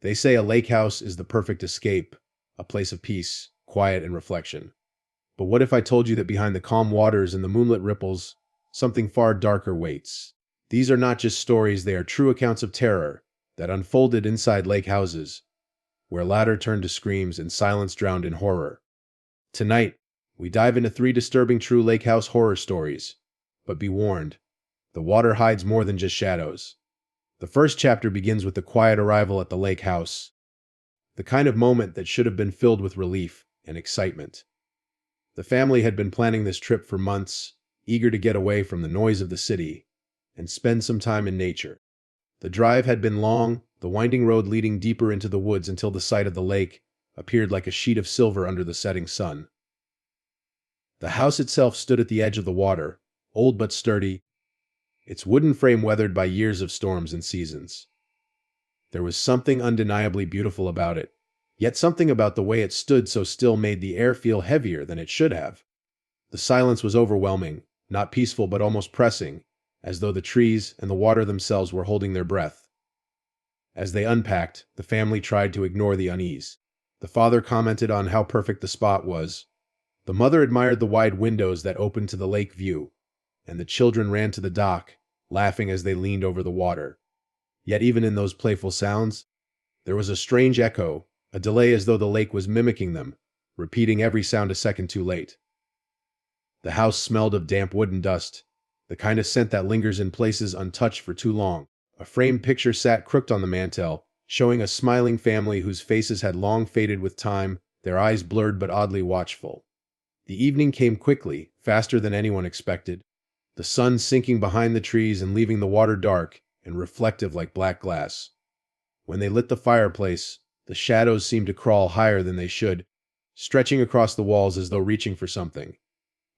They say a lake house is the perfect escape, a place of peace, quiet, and reflection. But what if I told you that behind the calm waters and the moonlit ripples, something far darker waits? These are not just stories, they are true accounts of terror that unfolded inside lake houses, where laughter turned to screams and silence drowned in horror. Tonight, we dive into 3 disturbing true lake house horror stories. But be warned, the water hides more than just shadows. The first chapter begins with the quiet arrival at the lake house, the kind of moment that should have been filled with relief and excitement. The family had been planning this trip for months, eager to get away from the noise of the city and spend some time in nature. The drive had been long, the winding road leading deeper into the woods until the sight of the lake appeared like a sheet of silver under the setting sun. The house itself stood at the edge of the water, old but sturdy, its wooden frame weathered by years of storms and seasons. There was something undeniably beautiful about it, yet something about the way it stood so still made the air feel heavier than it should have. The silence was overwhelming, not peaceful but almost pressing, as though the trees and the water themselves were holding their breath. As they unpacked, the family tried to ignore the unease. The father commented on how perfect the spot was. The mother admired the wide windows that opened to the lake view, and the children ran to the dock, laughing as they leaned over the water. Yet even in those playful sounds, there was a strange echo, a delay as though the lake was mimicking them, repeating every sound a second too late. The house smelled of damp wood and dust, the kind of scent that lingers in places untouched for too long. A framed picture sat crooked on the mantel, showing a smiling family whose faces had long faded with time, their eyes blurred but oddly watchful. The evening came quickly, faster than anyone expected, the sun sinking behind the trees and leaving the water dark and reflective like black glass. When they lit the fireplace, the shadows seemed to crawl higher than they should, stretching across the walls as though reaching for something.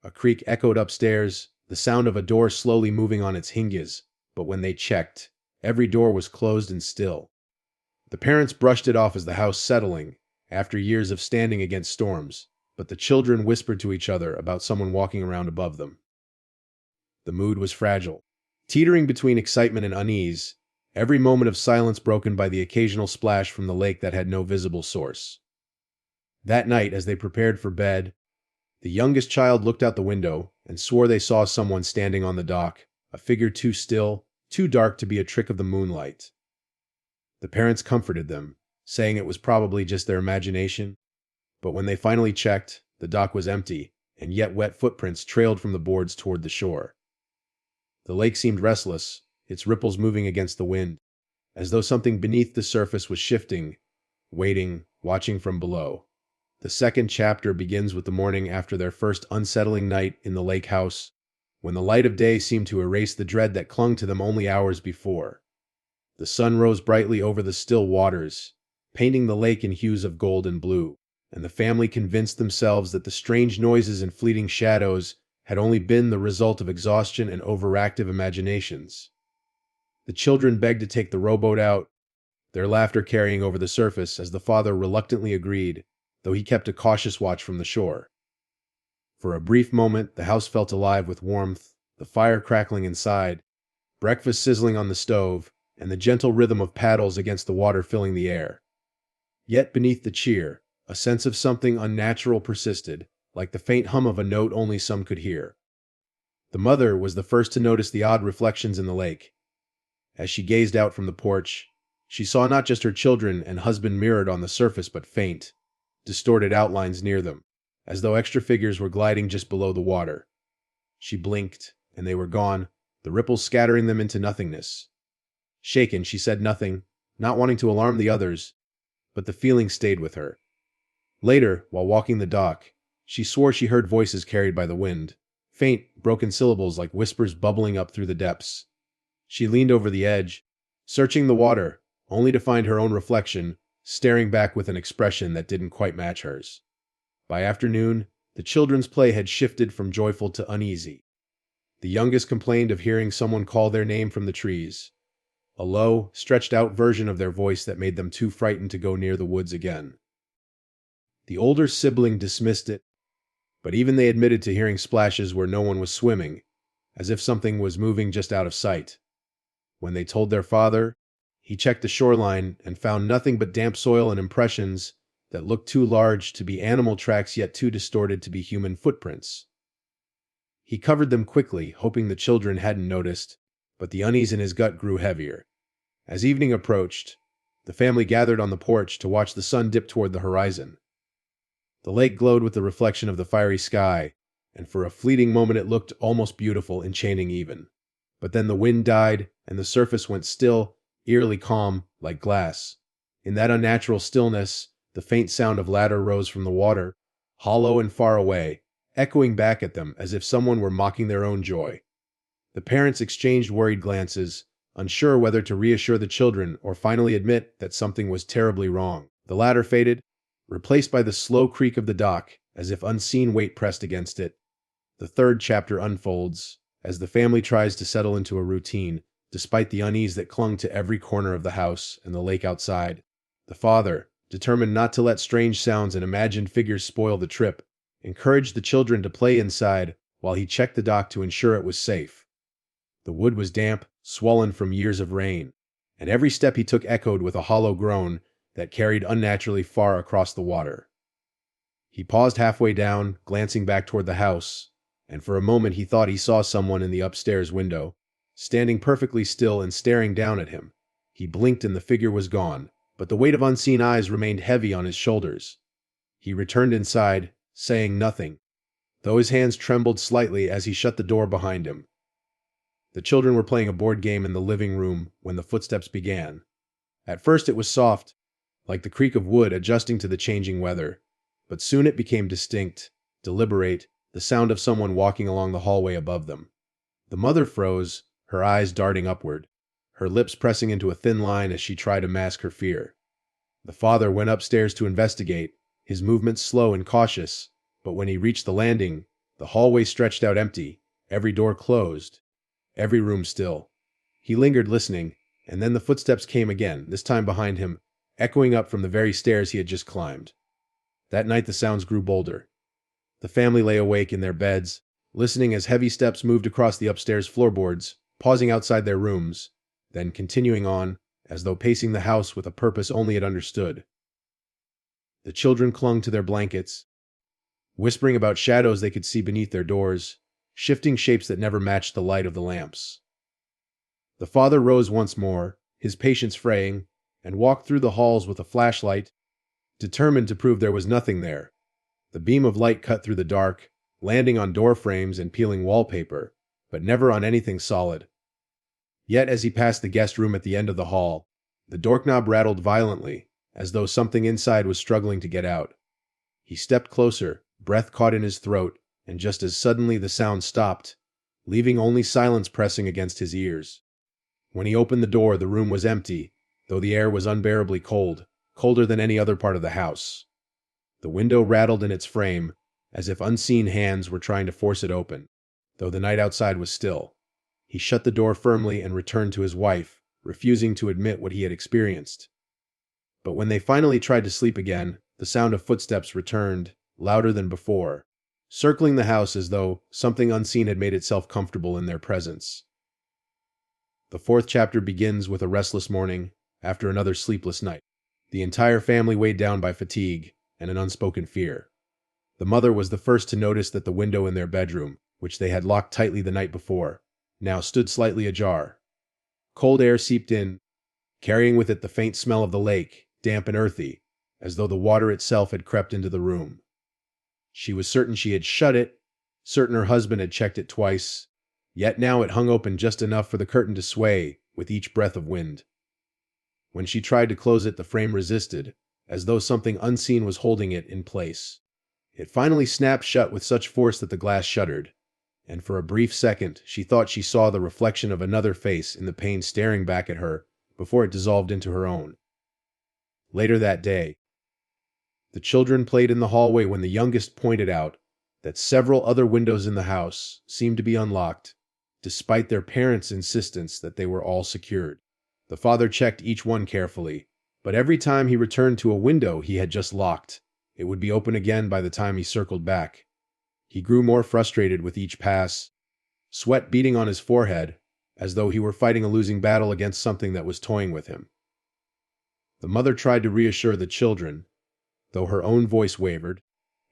A creak echoed upstairs, the sound of a door slowly moving on its hinges, but when they checked, every door was closed and still. The parents brushed it off as the house settling, after years of standing against storms, but the children whispered to each other about someone walking around above them. The mood was fragile, teetering between excitement and unease, every moment of silence broken by the occasional splash from the lake that had no visible source. That night, as they prepared for bed, the youngest child looked out the window and swore they saw someone standing on the dock, a figure too still, too dark to be a trick of the moonlight. The parents comforted them, saying it was probably just their imagination, but when they finally checked, the dock was empty, and yet wet footprints trailed from the boards toward the shore. The lake seemed restless, its ripples moving against the wind, as though something beneath the surface was shifting, waiting, watching from below. The second chapter begins with the morning after their first unsettling night in the lake house, when the light of day seemed to erase the dread that clung to them only hours before. The sun rose brightly over the still waters, painting the lake in hues of gold and blue, and the family convinced themselves that the strange noises and fleeting shadows had only been the result of exhaustion and overactive imaginations. The children begged to take the rowboat out, their laughter carrying over the surface as the father reluctantly agreed, though he kept a cautious watch from the shore. For a brief moment, the house felt alive with warmth, the fire crackling inside, breakfast sizzling on the stove, and the gentle rhythm of paddles against the water filling the air. Yet beneath the cheer, a sense of something unnatural persisted, like the faint hum of a note only some could hear. The mother was the first to notice the odd reflections in the lake. As she gazed out from the porch, she saw not just her children and husband mirrored on the surface, but faint, distorted outlines near them, as though extra figures were gliding just below the water. She blinked, and they were gone, the ripples scattering them into nothingness. Shaken, she said nothing, not wanting to alarm the others, but the feeling stayed with her. Later, while walking the dock, she swore she heard voices carried by the wind, faint, broken syllables like whispers bubbling up through the depths. She leaned over the edge, searching the water, only to find her own reflection, staring back with an expression that didn't quite match hers. By afternoon, the children's play had shifted from joyful to uneasy. The youngest complained of hearing someone call their name from the trees, a low, stretched-out version of their voice that made them too frightened to go near the woods again. The older sibling dismissed it, but even they admitted to hearing splashes where no one was swimming, as if something was moving just out of sight. When they told their father, He checked the shoreline and found nothing but damp soil and impressions that looked too large to be animal tracks yet too distorted to be human footprints. He covered them quickly, hoping the children hadn't noticed, but the unease in his gut grew heavier. As evening approached, the family gathered on the porch to watch the sun dip toward the horizon. The lake glowed with the reflection of the fiery sky, and for a fleeting moment it looked almost beautiful, enchanting even. But then the wind died, and the surface went still, eerily calm, like glass. In that unnatural stillness, the faint sound of laughter rose from the water, hollow and far away, echoing back at them as if someone were mocking their own joy. The parents exchanged worried glances, unsure whether to reassure the children or finally admit that something was terribly wrong. The latter faded, replaced by the slow creak of the dock, as if unseen weight pressed against it. The third chapter unfolds, as the family tries to settle into a routine, despite the unease that clung to every corner of the house and the lake outside. The father, determined not to let strange sounds and imagined figures spoil the trip, encouraged the children to play inside while he checked the dock to ensure it was safe. The wood was damp, swollen from years of rain, and every step he took echoed with a hollow groan that carried unnaturally far across the water. He paused halfway down, glancing back toward the house, and for a moment he thought he saw someone in the upstairs window, standing perfectly still and staring down at him. He blinked and the figure was gone, but the weight of unseen eyes remained heavy on his shoulders. He returned inside, saying nothing, though his hands trembled slightly as he shut the door behind him. The children were playing a board game in the living room when the footsteps began. At first it was soft, like the creak of wood adjusting to the changing weather, but soon it became distinct, deliberate, the sound of someone walking along the hallway above them. The mother froze, her eyes darting upward, her lips pressing into a thin line as she tried to mask her fear. The father went upstairs to investigate, his movements slow and cautious, but when he reached the landing, the hallway stretched out empty, every door closed, every room still. He lingered listening, and then the footsteps came again, this time behind him, echoing up from the very stairs he had just climbed. That night the sounds grew bolder. The family lay awake in their beds, listening as heavy steps moved across the upstairs floorboards, pausing outside their rooms, then continuing on, as though pacing the house with a purpose only it understood. The children clung to their blankets, whispering about shadows they could see beneath their doors, shifting shapes that never matched the light of the lamps. The father rose once more, his patience fraying, and walked through the halls with a flashlight, determined to prove there was nothing there. The beam of light cut through the dark, landing on door frames and peeling wallpaper, but never on anything solid. Yet as he passed the guest room at the end of the hall, the doorknob rattled violently, as though something inside was struggling to get out. He stepped closer, breath caught in his throat, and just as suddenly the sound stopped, leaving only silence pressing against his ears. When he opened the door, the room was empty, though the air was unbearably cold, colder than any other part of the house. The window rattled in its frame, as if unseen hands were trying to force it open, though the night outside was still. He shut the door firmly and returned to his wife, refusing to admit what he had experienced. But when they finally tried to sleep again, the sound of footsteps returned, louder than before, circling the house as though something unseen had made itself comfortable in their presence. The fourth chapter begins with a restless morning after another sleepless night. The entire family weighed down by fatigue and an unspoken fear. The mother was the first to notice that the window in their bedroom, which they had locked tightly the night before, now stood slightly ajar. Cold air seeped in, carrying with it the faint smell of the lake, damp and earthy, as though the water itself had crept into the room. She was certain she had shut it, certain her husband had checked it twice, yet now it hung open just enough for the curtain to sway with each breath of wind. When she tried to close it, the frame resisted, as though something unseen was holding it in place. It finally snapped shut with such force that the glass shuddered, and for a brief second she thought she saw the reflection of another face in the pane staring back at her before it dissolved into her own. Later that day, the children played in the hallway when the youngest pointed out that several other windows in the house seemed to be unlocked, despite their parents' insistence that they were all secured. The father checked each one carefully, but every time he returned to a window he had just locked, it would be open again by the time he circled back. He grew more frustrated with each pass, sweat beading on his forehead, as though he were fighting a losing battle against something that was toying with him. The mother tried to reassure the children, though her own voice wavered,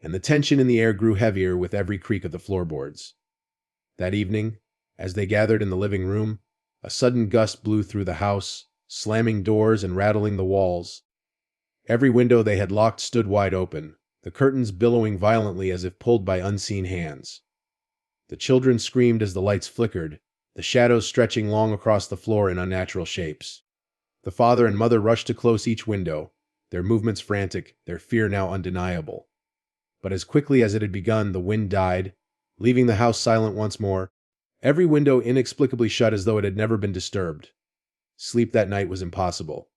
and the tension in the air grew heavier with every creak of the floorboards. That evening, as they gathered in the living room, a sudden gust blew through the house, slamming doors and rattling the walls. Every window they had locked stood wide open, the curtains billowing violently as if pulled by unseen hands. The children screamed as the lights flickered, the shadows stretching long across the floor in unnatural shapes. The father and mother rushed to close each window, their movements frantic, their fear now undeniable. But as quickly as it had begun, the wind died, leaving the house silent once more, every window inexplicably shut as though it had never been disturbed. Sleep that night was impossible.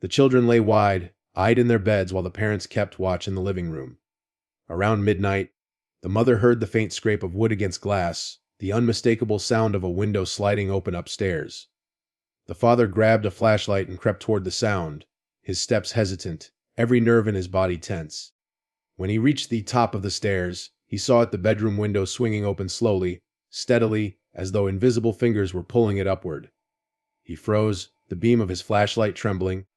The children lay wide-eyed in their beds while the parents kept watch in the living room. Around midnight, the mother heard the faint scrape of wood against glass, the unmistakable sound of a window sliding open upstairs. The father grabbed a flashlight and crept toward the sound, his steps hesitant, every nerve in his body tense. When he reached the top of the stairs, he saw the bedroom window swinging open slowly, steadily, as though invisible fingers were pulling it upward. He froze, the beam of his flashlight trembling,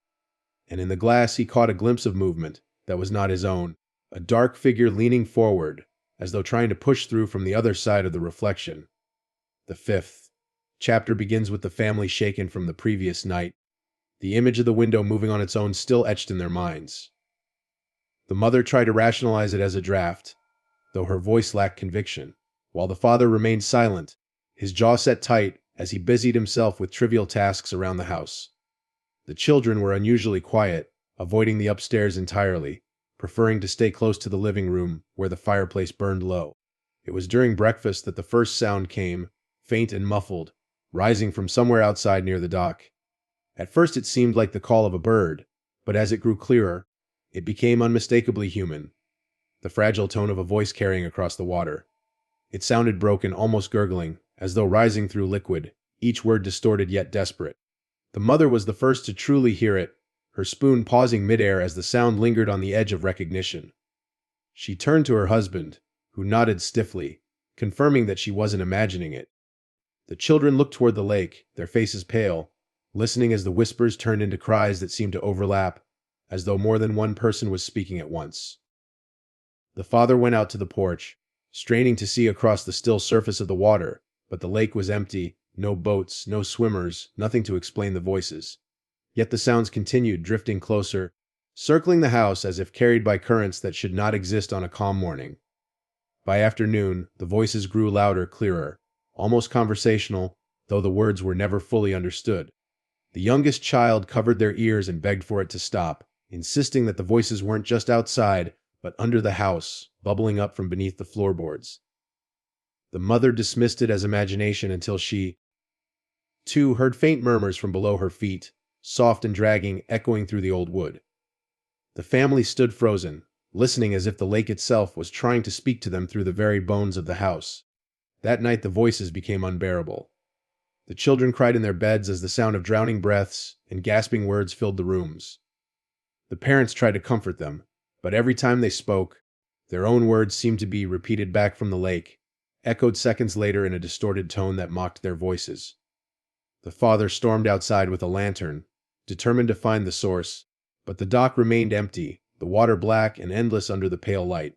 and in the glass he caught a glimpse of movement that was not his own, a dark figure leaning forward, as though trying to push through from the other side of the reflection. The fifth chapter begins with the family shaken from the previous night, the image of the window moving on its own still etched in their minds. The mother tried to rationalize it as a draft, though her voice lacked conviction, while the father remained silent, his jaw set tight as he busied himself with trivial tasks around the house. The children were unusually quiet, avoiding the upstairs entirely, preferring to stay close to the living room where the fireplace burned low. It was during breakfast that the first sound came, faint and muffled, rising from somewhere outside near the dock. At first it seemed like the call of a bird, but as it grew clearer, it became unmistakably human, the fragile tone of a voice carrying across the water. It sounded broken, almost gurgling, as though rising through liquid, each word distorted yet desperate. The mother was the first to truly hear it, her spoon pausing midair as the sound lingered on the edge of recognition. She turned to her husband, who nodded stiffly, confirming that she wasn't imagining it. The children looked toward the lake, their faces pale, listening as the whispers turned into cries that seemed to overlap, as though more than one person was speaking at once. The father went out to the porch, straining to see across the still surface of the water, but the lake was empty, no boats, no swimmers, nothing to explain the voices. Yet the sounds continued, drifting closer, circling the house as if carried by currents that should not exist on a calm morning. By afternoon, the voices grew louder, clearer, almost conversational, though the words were never fully understood. The youngest child covered their ears and begged for it to stop, insisting that the voices weren't just outside, but under the house, bubbling up from beneath the floorboards. The mother dismissed it as imagination until she, too, heard faint murmurs from below her feet, soft and dragging, echoing through the old wood. The family stood frozen, listening as if the lake itself was trying to speak to them through the very bones of the house. That night the voices became unbearable. The children cried in their beds as the sound of drowning breaths and gasping words filled the rooms. The parents tried to comfort them, but every time they spoke, their own words seemed to be repeated back from the lake, echoed seconds later in a distorted tone that mocked their voices. The father stormed outside with a lantern, determined to find the source, but the dock remained empty, the water black and endless under the pale light.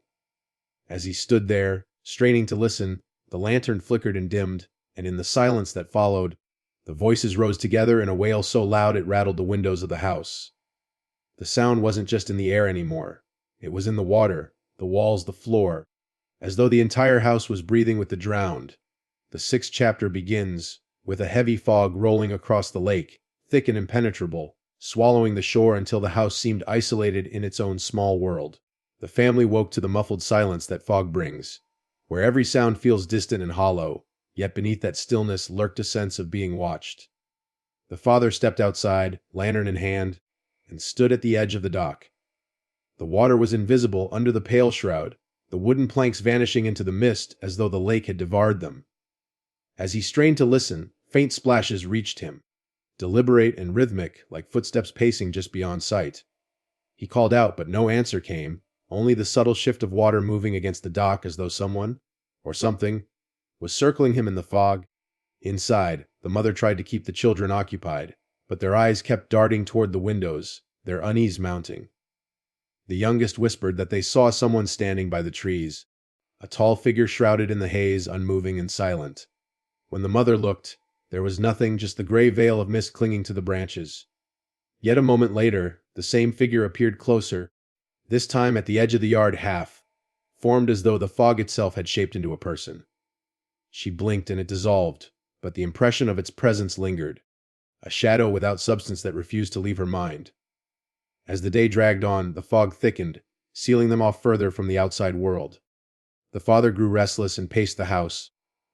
As he stood there, straining to listen, the lantern flickered and dimmed, and in the silence that followed, the voices rose together in a wail so loud it rattled the windows of the house. The sound wasn't just in the air anymore. It was in the water, the walls, the floor, as though the entire house was breathing with the drowned. The sixth chapter begins with a heavy fog rolling across the lake, thick and impenetrable, swallowing the shore until the house seemed isolated in its own small world. The family woke to the muffled silence that fog brings, where every sound feels distant and hollow, yet beneath that stillness lurked a sense of being watched. The father stepped outside, lantern in hand, and stood at the edge of the dock. The water was invisible under the pale shroud, the wooden planks vanishing into the mist as though the lake had devoured them. As he strained to listen, faint splashes reached him, deliberate and rhythmic, like footsteps pacing just beyond sight. He called out, but no answer came, only the subtle shift of water moving against the dock as though someone, or something, was circling him in the fog. Inside, the mother tried to keep the children occupied, but their eyes kept darting toward the windows, their unease mounting. The youngest whispered that they saw someone standing by the trees, a tall figure shrouded in the haze, unmoving and silent. When the mother looked, there was nothing, just the gray veil of mist clinging to the branches. Yet a moment later, the same figure appeared closer, this time at the edge of the yard, half formed as though the fog itself had shaped into a person. She blinked and it dissolved, but the impression of its presence lingered, a shadow without substance that refused to leave her mind. As the day dragged on, the fog thickened, sealing them off further from the outside world. The father grew restless and paced the house,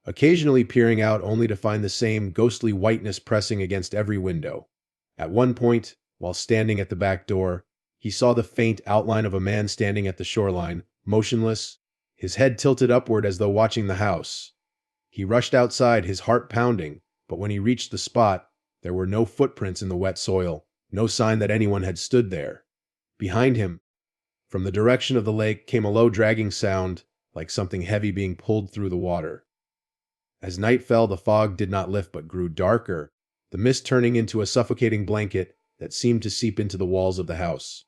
occasionally peering out only to find the same ghostly whiteness pressing against every window. At one point, while standing at the back door, he saw the faint outline of a man standing at the shoreline, motionless, his head tilted upward as though watching the house. He rushed outside, his heart pounding, but when he reached the spot, there were no footprints in the wet soil, no sign that anyone had stood there. Behind him, from the direction of the lake, came a low dragging sound, like something heavy being pulled through the water. As night fell, the fog did not lift but grew darker, the mist turning into a suffocating blanket that seemed to seep into the walls of the house.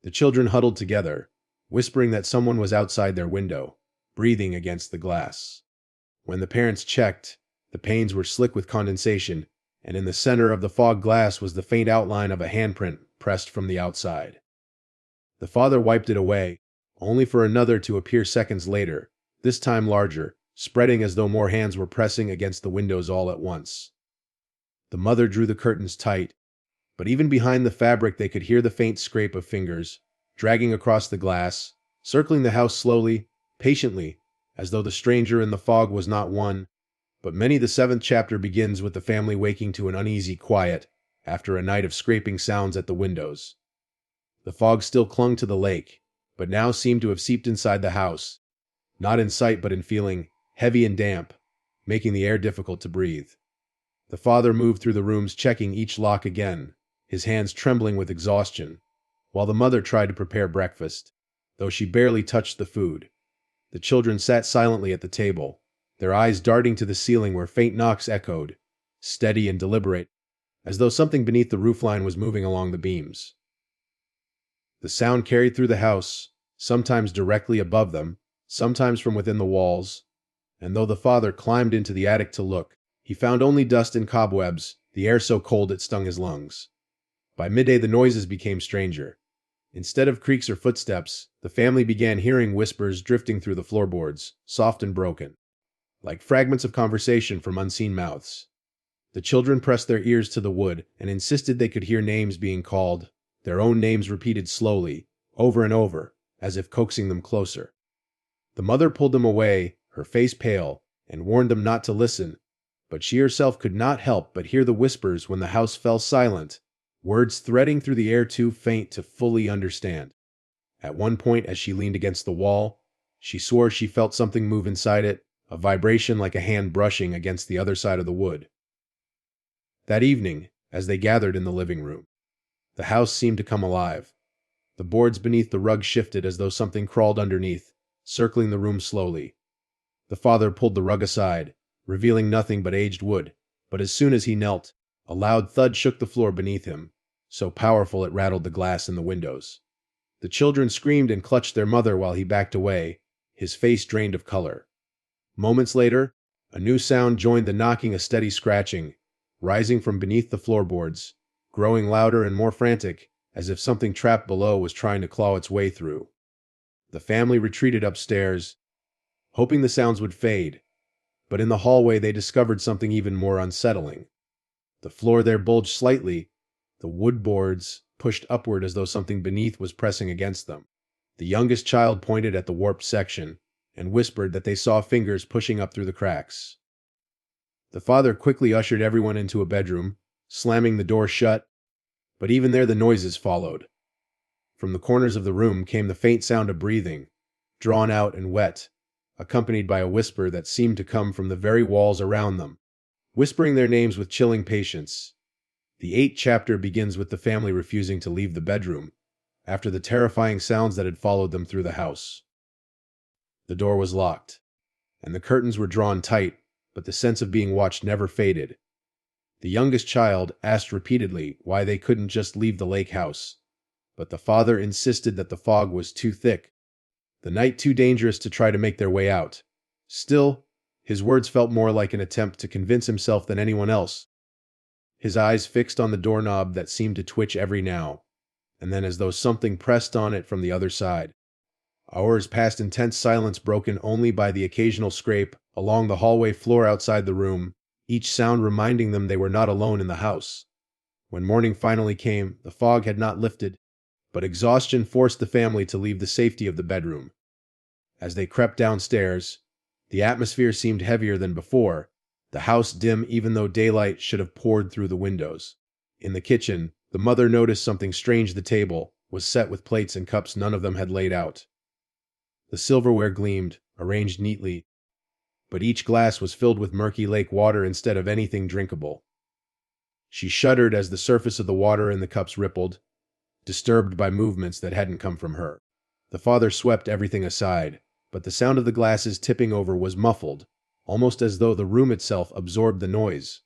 The children huddled together, whispering that someone was outside their window, breathing against the glass. When the parents checked, the panes were slick with condensation, and in the center of the fog glass was the faint outline of a handprint pressed from the outside. The father wiped it away, only for another to appear seconds later, this time larger, spreading as though more hands were pressing against the windows all at once. The mother drew the curtains tight, but even behind the fabric they could hear the faint scrape of fingers, dragging across the glass, circling the house slowly, patiently, as though the stranger in the fog was not one, but many. The 7th chapter begins with the family waking to an uneasy quiet after a night of scraping sounds at the windows. The fog still clung to the lake, but now seemed to have seeped inside the house, not in sight but in feeling, heavy and damp, making the air difficult to breathe. The father moved through the rooms, checking each lock again, his hands trembling with exhaustion, while the mother tried to prepare breakfast, though she barely touched the food. The children sat silently at the table, their eyes darting to the ceiling where faint knocks echoed, steady and deliberate, as though something beneath the roofline was moving along the beams. The sound carried through the house, sometimes directly above them, sometimes from within the walls, and though the father climbed into the attic to look, he found only dust and cobwebs, the air so cold it stung his lungs. By midday the noises became stranger. Instead of creaks or footsteps, the family began hearing whispers drifting through the floorboards, soft and broken, like fragments of conversation from unseen mouths. The children pressed their ears to the wood and insisted they could hear names being called, their own names repeated slowly, over and over, as if coaxing them closer. The mother pulled them away, her face pale, and warned them not to listen, but she herself could not help but hear the whispers when the house fell silent, words threading through the air too faint to fully understand. At one point, as she leaned against the wall, she swore she felt something move inside it, a vibration like a hand brushing against the other side of the wood. That evening, as they gathered in the living room, the house seemed to come alive. The boards beneath the rug shifted as though something crawled underneath, circling the room slowly. The father pulled the rug aside, revealing nothing but aged wood, but as soon as he knelt, a loud thud shook the floor beneath him, so powerful it rattled the glass in the windows. The children screamed and clutched their mother while he backed away, his face drained of color. Moments later, a new sound joined the knocking, a steady scratching, rising from beneath the floorboards, growing louder and more frantic, as if something trapped below was trying to claw its way through. The family retreated upstairs, hoping the sounds would fade, but in the hallway they discovered something even more unsettling. The floor there bulged slightly, the wood boards pushed upward as though something beneath was pressing against them. The youngest child pointed at the warped section and whispered that they saw fingers pushing up through the cracks. The father quickly ushered everyone into a bedroom, slamming the door shut, but even there the noises followed. From the corners of the room came the faint sound of breathing, drawn out and wet, accompanied by a whisper that seemed to come from the very walls around them, whispering their names with chilling patience. The 8th chapter begins with the family refusing to leave the bedroom, after the terrifying sounds that had followed them through the house. The door was locked, and the curtains were drawn tight, but the sense of being watched never faded. The youngest child asked repeatedly why they couldn't just leave the lake house, but the father insisted that the fog was too thick, the night too dangerous to try to make their way out. Still, his words felt more like an attempt to convince himself than anyone else, his eyes fixed on the doorknob that seemed to twitch every now and then as though something pressed on it from the other side. Hours passed in tense silence, broken only by the occasional scrape along the hallway floor outside the room, each sound reminding them they were not alone in the house. When morning finally came, the fog had not lifted, but exhaustion forced the family to leave the safety of the bedroom. As they crept downstairs, the atmosphere seemed heavier than before, the house dim even though daylight should have poured through the windows. In the kitchen, the mother noticed something strange. The table was set with plates and cups none of them had laid out. The silverware gleamed, arranged neatly, but each glass was filled with murky lake water instead of anything drinkable. She shuddered as the surface of the water in the cups rippled, disturbed by movements that hadn't come from her. The father swept everything aside, but the sound of the glasses tipping over was muffled, almost as though the room itself absorbed the noise.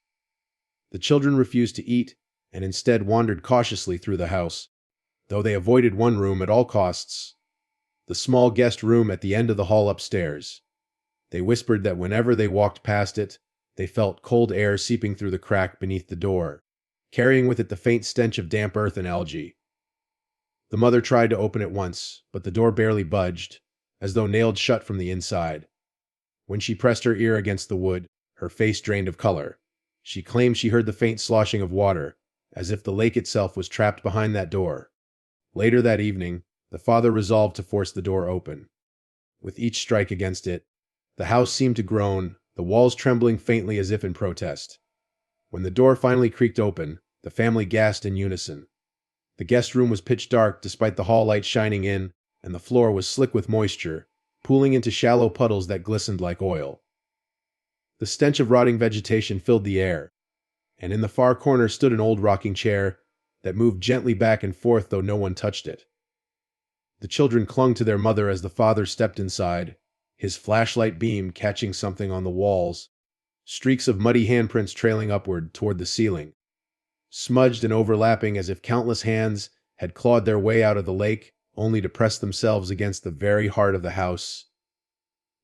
The children refused to eat, and instead wandered cautiously through the house, though they avoided one room at all costs, the small guest room at the end of the hall upstairs. They whispered that whenever they walked past it, they felt cold air seeping through the crack beneath the door, carrying with it the faint stench of damp earth and algae. The mother tried to open it once, but the door barely budged, as though nailed shut from the inside. When she pressed her ear against the wood, her face drained of color. She claimed she heard the faint sloshing of water, as if the lake itself was trapped behind that door. Later that evening, the father resolved to force the door open. With each strike against it, the house seemed to groan, the walls trembling faintly as if in protest. When the door finally creaked open, the family gasped in unison. The guest room was pitch dark despite the hall light shining in, and the floor was slick with moisture, pooling into shallow puddles that glistened like oil. The stench of rotting vegetation filled the air, and in the far corner stood an old rocking chair that moved gently back and forth though no one touched it. The children clung to their mother as the father stepped inside, his flashlight beam catching something on the walls, streaks of muddy handprints trailing upward toward the ceiling, smudged and overlapping as if countless hands had clawed their way out of the lake only to press themselves against the very heart of the house.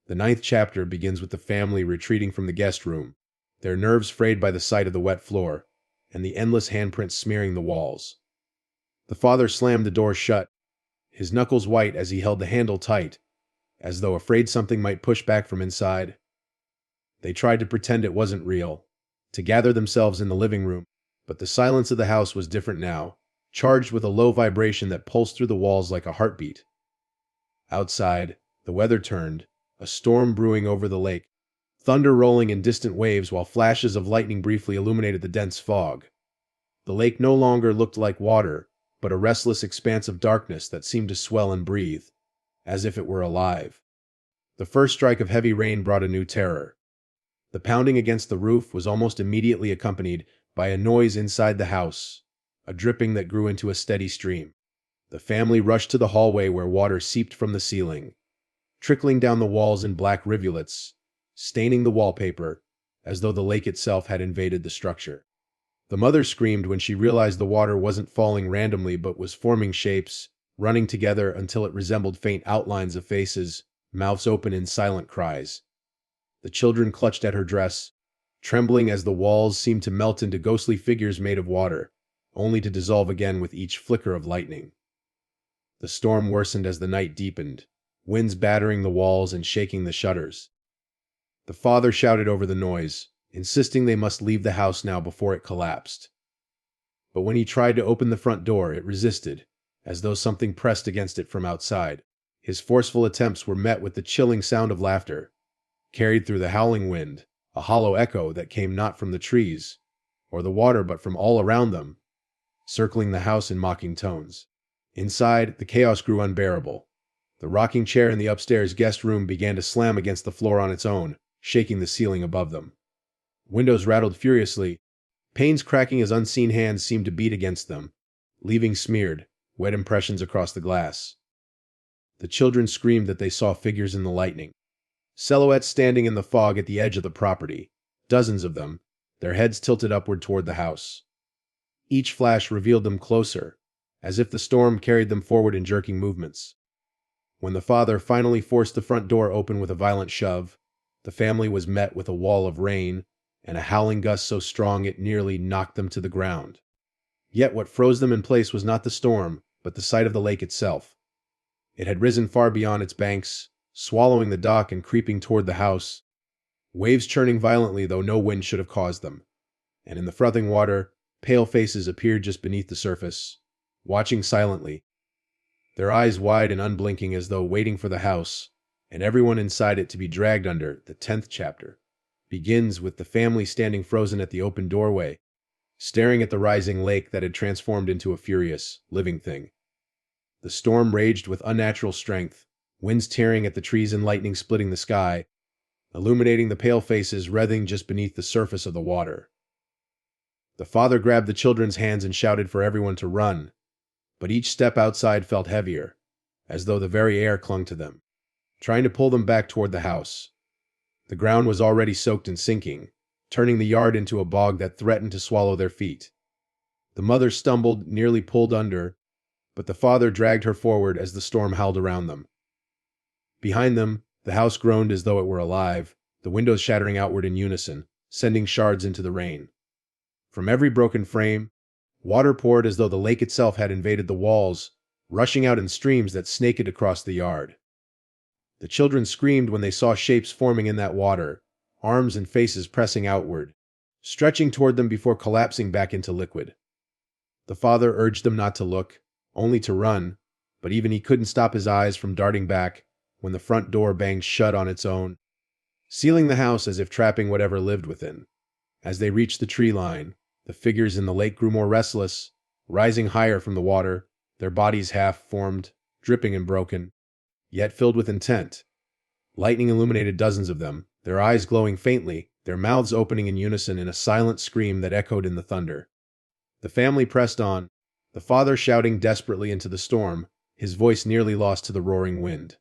The 9th chapter begins with the family retreating from the guest room, their nerves frayed by the sight of the wet floor and the endless handprints smearing the walls. The father slammed the door shut, his knuckles white as he held the handle tight, as though afraid something might push back from inside. They tried to pretend it wasn't real, to gather themselves in the living room, but the silence of the house was different now, charged with a low vibration that pulsed through the walls like a heartbeat. Outside, the weather turned, a storm brewing over the lake, thunder rolling in distant waves while flashes of lightning briefly illuminated the dense fog. The lake no longer looked like water, but a restless expanse of darkness that seemed to swell and breathe, as if it were alive. The first strike of heavy rain brought a new terror. The pounding against the roof was almost immediately accompanied by a noise inside the house, a dripping that grew into a steady stream. The family rushed to the hallway where water seeped from the ceiling, trickling down the walls in black rivulets, staining the wallpaper, as though the lake itself had invaded the structure. The mother screamed when she realized the water wasn't falling randomly but was forming shapes, running together until it resembled faint outlines of faces, mouths open in silent cries. The children clutched at her dress, trembling as the walls seemed to melt into ghostly figures made of water, only to dissolve again with each flicker of lightning. The storm worsened as the night deepened, winds battering the walls and shaking the shutters. The father shouted over the noise, insisting they must leave the house now before it collapsed. But when he tried to open the front door, it resisted, as though something pressed against it from outside. His forceful attempts were met with the chilling sound of laughter, carried through the howling wind, a hollow echo that came not from the trees or the water but from all around them, circling the house in mocking tones. Inside, the chaos grew unbearable. The rocking chair in the upstairs guest room began to slam against the floor on its own, shaking the ceiling above them. Windows rattled furiously, panes cracking as unseen hands seemed to beat against them, leaving smeared, wet impressions across the glass. The children screamed that they saw figures in the lightning, silhouettes standing in the fog at the edge of the property, dozens of them, their heads tilted upward toward the house. Each flash revealed them closer, as if the storm carried them forward in jerking movements. When the father finally forced the front door open with a violent shove, the family was met with a wall of rain and a howling gust so strong it nearly knocked them to the ground. Yet what froze them in place was not the storm, but the sight of the lake itself. It had risen far beyond its banks, swallowing the dock and creeping toward the house, waves churning violently though no wind should have caused them. And in the frothing water, pale faces appeared just beneath the surface, watching silently, their eyes wide and unblinking as though waiting for the house, and everyone inside it to be dragged under. The 10th chapter begins with the family standing frozen at the open doorway, staring at the rising lake that had transformed into a furious, living thing. The storm raged with unnatural strength, winds tearing at the trees and lightning splitting the sky, illuminating the pale faces writhing just beneath the surface of the water. The father grabbed the children's hands and shouted for everyone to run, but each step outside felt heavier, as though the very air clung to them, trying to pull them back toward the house. The ground was already soaked and sinking, turning the yard into a bog that threatened to swallow their feet. The mother stumbled, nearly pulled under, but the father dragged her forward as the storm howled around them. Behind them, the house groaned as though it were alive, the windows shattering outward in unison, sending shards into the rain. From every broken frame, water poured as though the lake itself had invaded the walls, rushing out in streams that snaked across the yard. The children screamed when they saw shapes forming in that water, arms and faces pressing outward, stretching toward them before collapsing back into liquid. The father urged them not to look, only to run, but even he couldn't stop his eyes from darting back when the front door banged shut on its own, sealing the house as if trapping whatever lived within. As they reached the tree line, the figures in the lake grew more restless, rising higher from the water, their bodies half-formed, dripping and broken, yet filled with intent. Lightning illuminated dozens of them, their eyes glowing faintly, their mouths opening in unison in a silent scream that echoed in the thunder. The family pressed on, the father shouting desperately into the storm, his voice nearly lost to the roaring wind.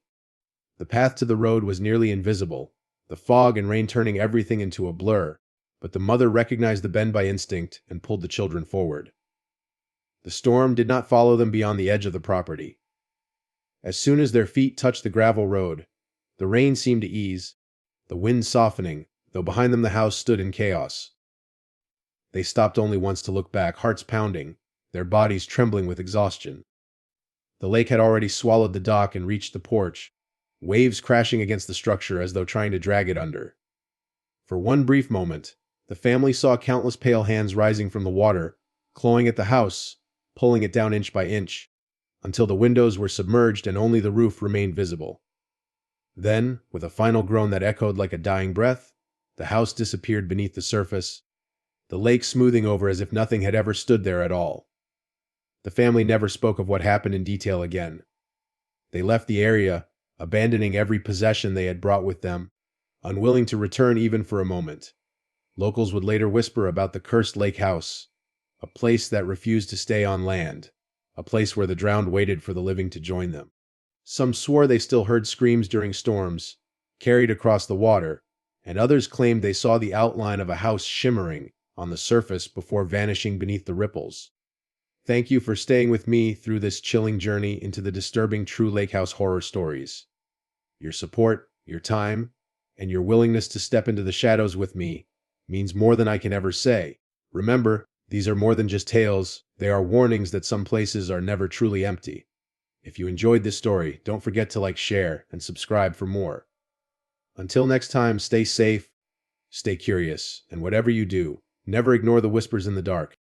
The path to the road was nearly invisible, the fog and rain turning everything into a blur, but the mother recognized the bend by instinct and pulled the children forward. The storm did not follow them beyond the edge of the property. As soon as their feet touched the gravel road, the rain seemed to ease, the wind softening, though behind them the house stood in chaos. They stopped only once to look back, hearts pounding, their bodies trembling with exhaustion. The lake had already swallowed the dock and reached the porch, waves crashing against the structure as though trying to drag it under. For one brief moment, the family saw countless pale hands rising from the water, clawing at the house, pulling it down inch by inch, until the windows were submerged and only the roof remained visible. Then, with a final groan that echoed like a dying breath, the house disappeared beneath the surface, the lake smoothing over as if nothing had ever stood there at all. The family never spoke of what happened in detail again. They left the area, abandoning every possession they had brought with them, unwilling to return even for a moment. Locals would later whisper about the cursed lake house, a place that refused to stay on land, a place where the drowned waited for the living to join them. Some swore they still heard screams during storms, carried across the water, and others claimed they saw the outline of a house shimmering on the surface before vanishing beneath the ripples. Thank you for staying with me through this chilling journey into the disturbing true lake house horror stories. Your support, your time, and your willingness to step into the shadows with me means more than I can ever say. Remember, these are more than just tales, they are warnings that some places are never truly empty. If you enjoyed this story, don't forget to like, share, and subscribe for more. Until next time, stay safe, stay curious, and whatever you do, never ignore the whispers in the dark.